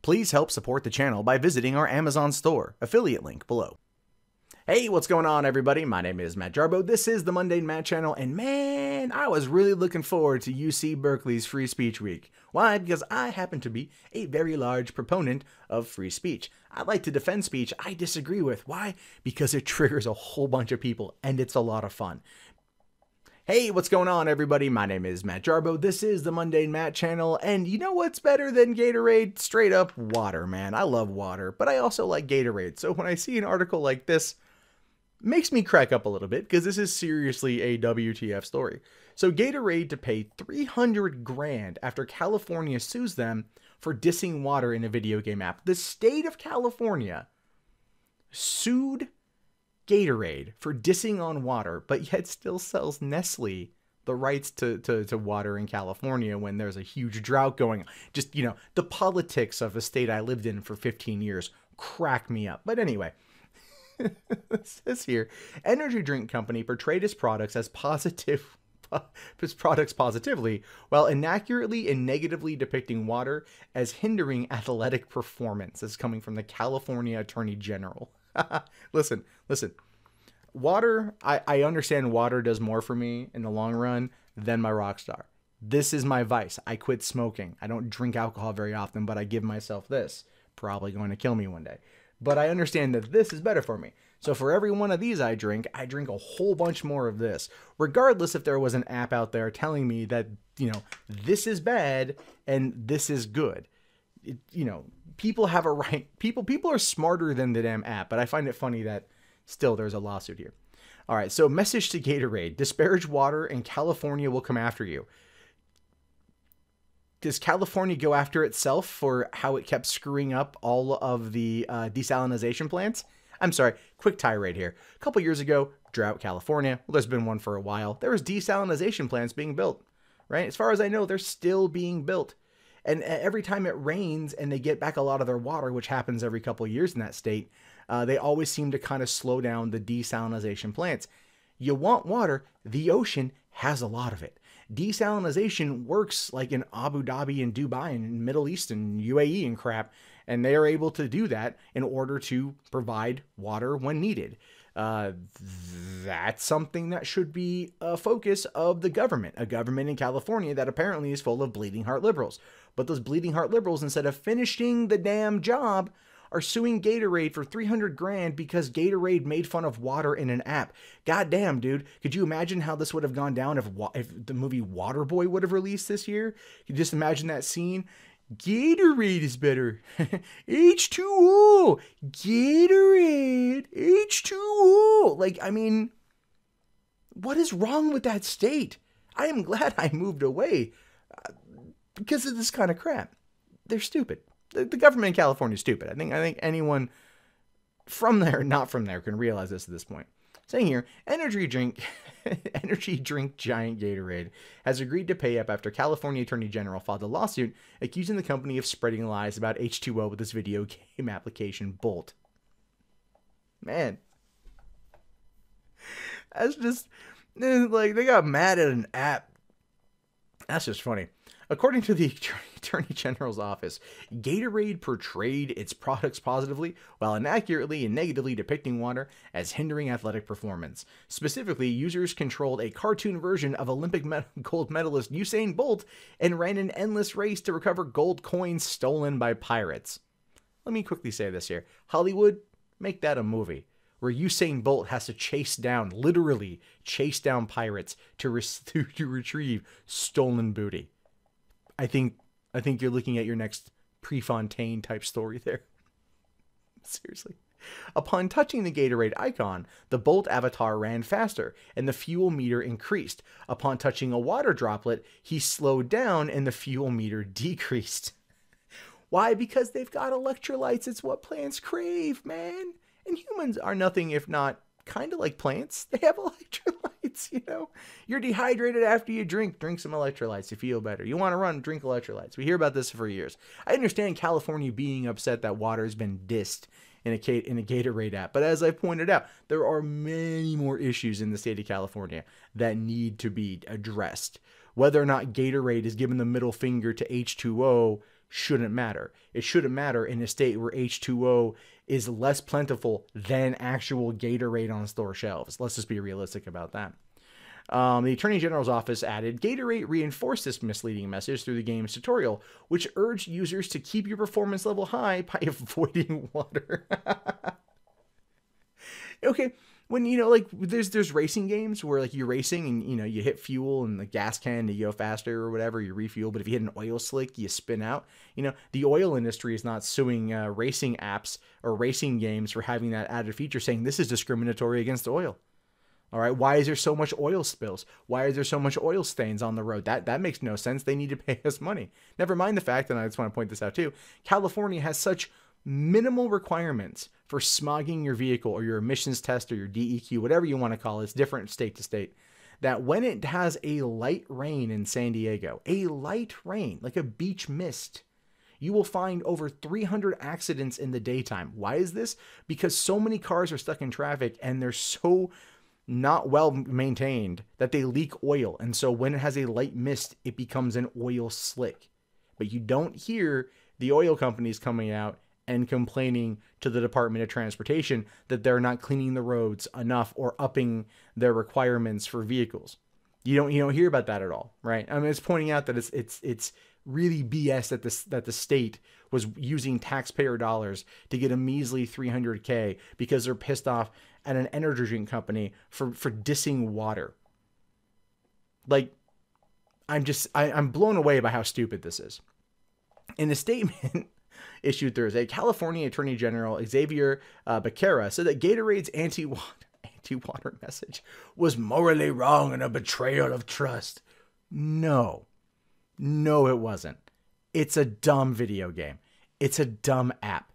Please help support the channel by visiting our Amazon store, affiliate link below. Hey, what's going on, everybody? My name is Matt Jarbo. This is the Mundane Matt channel, and man, I was really looking forward to UC Berkeley's Free Speech Week. Why? Because I happen to be a very large proponent of free speech. I like to defend speech I disagree with. Why? Because it triggers a whole bunch of people, and it's a lot of fun. Hey, what's going on, everybody? My name is Matt Jarbo. This is the Mundane Matt channel, and you know what's better than Gatorade? Straight up water, man. I love water, but I also like Gatorade. So when I see an article like this, makes me crack up a little bit because this is seriously a WTF story. So Gatorade to pay $300 grand after California sues them for dissing water in a video game app. The state of California sued Gatorade for dissing on water, but yet still sells Nestle the rights to water in California when there's a huge drought going on. Just, you know, the politics of a state I lived in for 15 years crack me up. But anyway, it says here, energy drink company portrayed its products as positively while inaccurately and negatively depicting water as hindering athletic performance. This is coming from the California Attorney General. Listen. Water, I understand water does more for me in the long run than my Rockstar. This is my vice. I quit smoking. I don't drink alcohol very often, but I give myself this. Probably going to kill me one day. But I understand that this is better for me. So for every one of these I drink a whole bunch more of this. Regardless if there was an app out there telling me that, you know, this is bad and this is good. You know, people have a right. People are smarter than the damn app. But I find it funny that still there's a lawsuit here. All right, so message to Gatorade. Disparage water and California will come after you. Does California go after itself for how it kept screwing up all of the desalination plants? I'm sorry, quick tirade here. A couple years ago, drought California. Well, there's been one for a while. There was desalination plants being built, right? As far as I know, they're still being built. And every time it rains and they get back a lot of their water, which happens every couple of years in that state, they always seem to kind of slow down the desalination plants. You want water, the ocean has a lot of it. Desalination works like in Abu Dhabi and Dubai and Middle East and UAE and crap, and they are able to do that in order to provide water when needed. That's something that should be a focus of the government, a government in California that apparently is full of bleeding heart liberals. But those bleeding heart liberals, instead of finishing the damn job, are suing Gatorade for $300 grand because Gatorade made fun of water in an app. God damn, dude. Could you imagine how this would have gone down if the movie Waterboy would have released this year? You just imagine that scene. Gatorade is better. H2O. Gatorade. H2O. Like, I mean, what is wrong with that state? I am glad I moved away because of this kind of crap. They're stupid. The government in California is stupid. I think anyone from there, not from there, can realize this at this point. Saying here, energy drink giant Gatorade has agreed to pay up after California Attorney General filed a lawsuit accusing the company of spreading lies about H2O with this video game application Bolt. Man, that's just like they got mad at an app. That's just funny. According to the Attorney General's office, Gatorade portrayed its products positively while inaccurately and negatively depicting water as hindering athletic performance. Specifically, users controlled a cartoon version of Olympic gold medalist Usain Bolt and ran an endless race to recover gold coins stolen by pirates. Let me quickly say this here. Hollywood, make that a movie where Usain Bolt has to literally chase down pirates to retrieve stolen booty. I think you're looking at your next Prefontaine type story there. Seriously. Upon touching the Gatorade icon, the Bolt avatar ran faster and the fuel meter increased. Upon touching a water droplet, he slowed down and the fuel meter decreased. Why? Because they've got electrolytes. It's what plants crave, man. And humans are nothing if not kind of like plants. They have electrolytes, you know. You're dehydrated after you drink some electrolytes. You feel better. You want to run, drink electrolytes. We hear about this for years. I understand California being upset that water has been dissed in a Gatorade app. But as I pointed out, there are many more issues in the state of California that need to be addressed. Whether or not Gatorade is giving the middle finger to H2O, shouldn't matter. It shouldn't matter in a state where H2O is less plentiful than actual Gatorade on store shelves. Let's just be realistic about that. The Attorney General's office added, Gatorade reinforced this misleading message through the game's tutorial, which urged users to keep your performance level high by avoiding water. Okay, when, you know, like, there's racing games where, like, you're racing and, you know, you hit fuel and the gas can to go faster or whatever, you refuel, but if you hit an oil slick, you spin out. You know, the oil industry is not suing racing apps or racing games for having that added feature, saying this is discriminatory against oil. All right, why is there so much oil spills? Why is there so much oil stains on the road? That makes no sense. They need to pay us money. Never mind the fact, and I just want to point this out too, California has such minimal requirements for smogging your vehicle or your emissions test or your DEQ, whatever you want to call it. It's different state to state. That when it has a light rain in San Diego, a light rain, like a beach mist, you will find over 300 accidents in the daytime. Why is this? Because so many cars are stuck in traffic and they're so not well maintained that they leak oil. And so when it has a light mist, it becomes an oil slick. But you don't hear the oil companies coming out and complaining to the Department of Transportation that they're not cleaning the roads enough or upping their requirements for vehicles. You don't hear about that at all, right? I mean, it's pointing out that it's really BS that the state was using taxpayer dollars to get a measly $300K because they're pissed off at an energy drink company for dissing water. Like, I'm blown away by how stupid this is. In a statement issued Thursday, California Attorney General Xaiver Becerra said that Gatorade's anti-water message was morally wrong and a betrayal of trust. No, it wasn't. It's a dumb video game. It's a dumb app.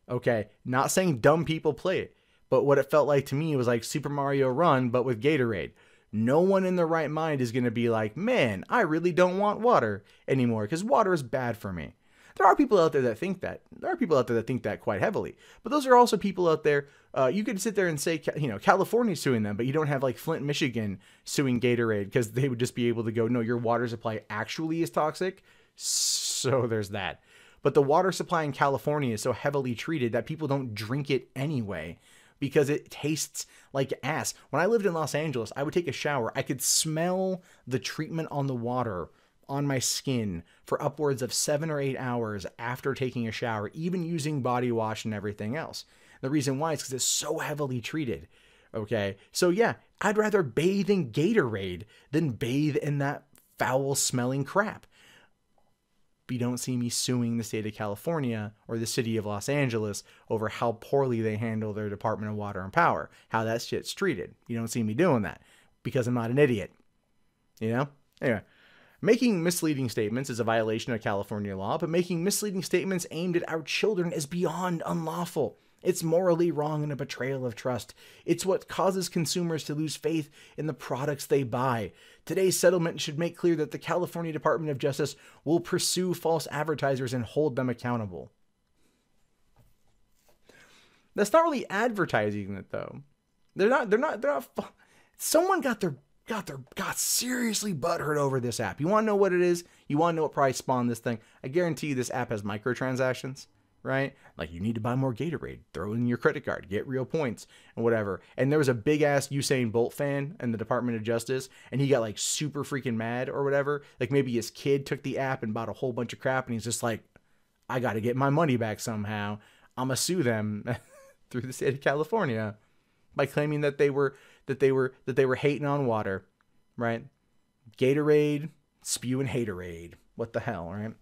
Okay, not saying dumb people play it, but what it felt like to me was like Super Mario Run, but with Gatorade. No one in their right mind is going to be like, man, I really don't want water anymore because water is bad for me. There are people out there that think that. There are people out there that think that quite heavily. But those are also people out there, you could sit there and say, you know, California's suing them, but you don't have like Flint, Michigan suing Gatorade because they would just be able to go, no, your water supply actually is toxic. So there's that. But the water supply in California is so heavily treated that people don't drink it anyway because it tastes like ass. When I lived in Los Angeles, I would take a shower. I could smell the treatment on the water on my skin for upwards of 7 or 8 hours after taking a shower, even using body wash and everything else. The reason why is because it's so heavily treated. Okay. So yeah, I'd rather bathe in Gatorade than bathe in that foul smelling crap. But you don't see me suing the state of California or the city of Los Angeles over how poorly they handle their Department of Water and Power, how that shit's treated. You don't see me doing that because I'm not an idiot. You know? Anyway. Making misleading statements is a violation of California law, but making misleading statements aimed at our children is beyond unlawful. It's morally wrong and a betrayal of trust. It's what causes consumers to lose faith in the products they buy. Today's settlement should make clear that the California Department of Justice will pursue false advertisers and hold them accountable. That's not really advertising it, though. They're not. Someone got seriously butthurt over this app. You want to know what it is? You want to know what probably spawned this thing? I guarantee you this app has microtransactions, right? Like, you need to buy more Gatorade, throw in your credit card, get real points and whatever. And there was a big ass Usain Bolt fan in the Department of Justice, and he got like super freaking mad or whatever. Like, maybe his kid took the app and bought a whole bunch of crap, and he's just like, I got to get my money back somehow. I'm gonna sue them through the state of California by claiming that they were hating on water, right? Gatorade spewing haterade. What the hell, right?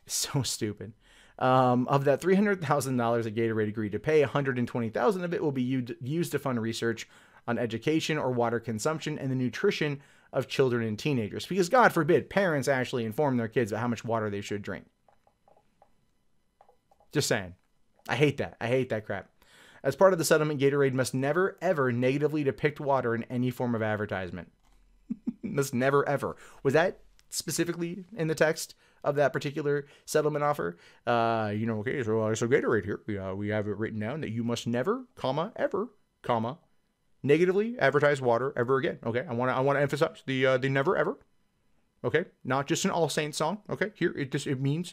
It's so stupid. Of that $300,000 that Gatorade agreed to pay, $120,000 of it will be used to fund research on education or water consumption and the nutrition of children and teenagers. Because God forbid parents actually inform their kids about how much water they should drink. Just saying. I hate that. I hate that crap. As part of the settlement, Gatorade must never, ever negatively depict water in any form of advertisement. Must never, ever. Was that specifically in the text of that particular settlement offer? Okay, so Gatorade here. We have it written down that you must never, ever, negatively advertise water ever again. Okay, I want to emphasize the never, ever. Okay, not just an All Saints song. Okay, here it means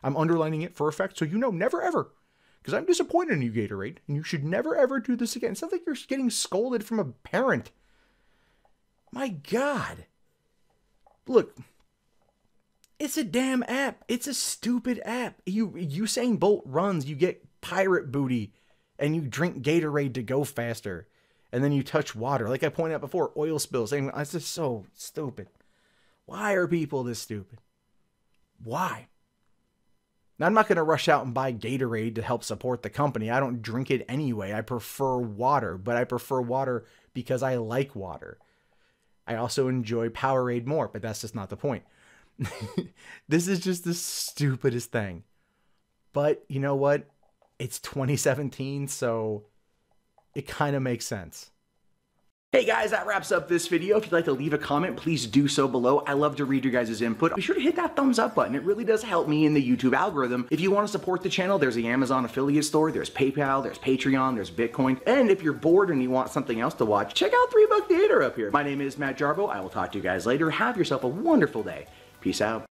I'm underlining it for effect, so you know, never ever, because I'm disappointed in you, Gatorade, and you should never ever do this again. It sounds like you're getting scolded from a parent. My God, look, it's a damn app. It's a stupid app. Usain Bolt runs, you get pirate booty, and you drink Gatorade to go faster, and then you touch water. Like I pointed out before, oil spills. It's just so stupid. Why are people this stupid? Why? Now, I'm not going to rush out and buy Gatorade to help support the company. I don't drink it anyway. I prefer water, but I prefer water because I like water. I also enjoy Powerade more, but that's just not the point. This is just the stupidest thing. But you know what? It's 2017, so it kind of makes sense. Hey guys, that wraps up this video. If you'd like to leave a comment, please do so below. I love to read your guys' input. Be sure to hit that thumbs up button. It really does help me in the YouTube algorithm. If you want to support the channel, there's the Amazon affiliate store, there's PayPal, there's Patreon, there's Bitcoin. And if you're bored and you want something else to watch, check out 3 Buck Theater up here. My name is Matt Jarbo. I will talk to you guys later. Have yourself a wonderful day. Peace out.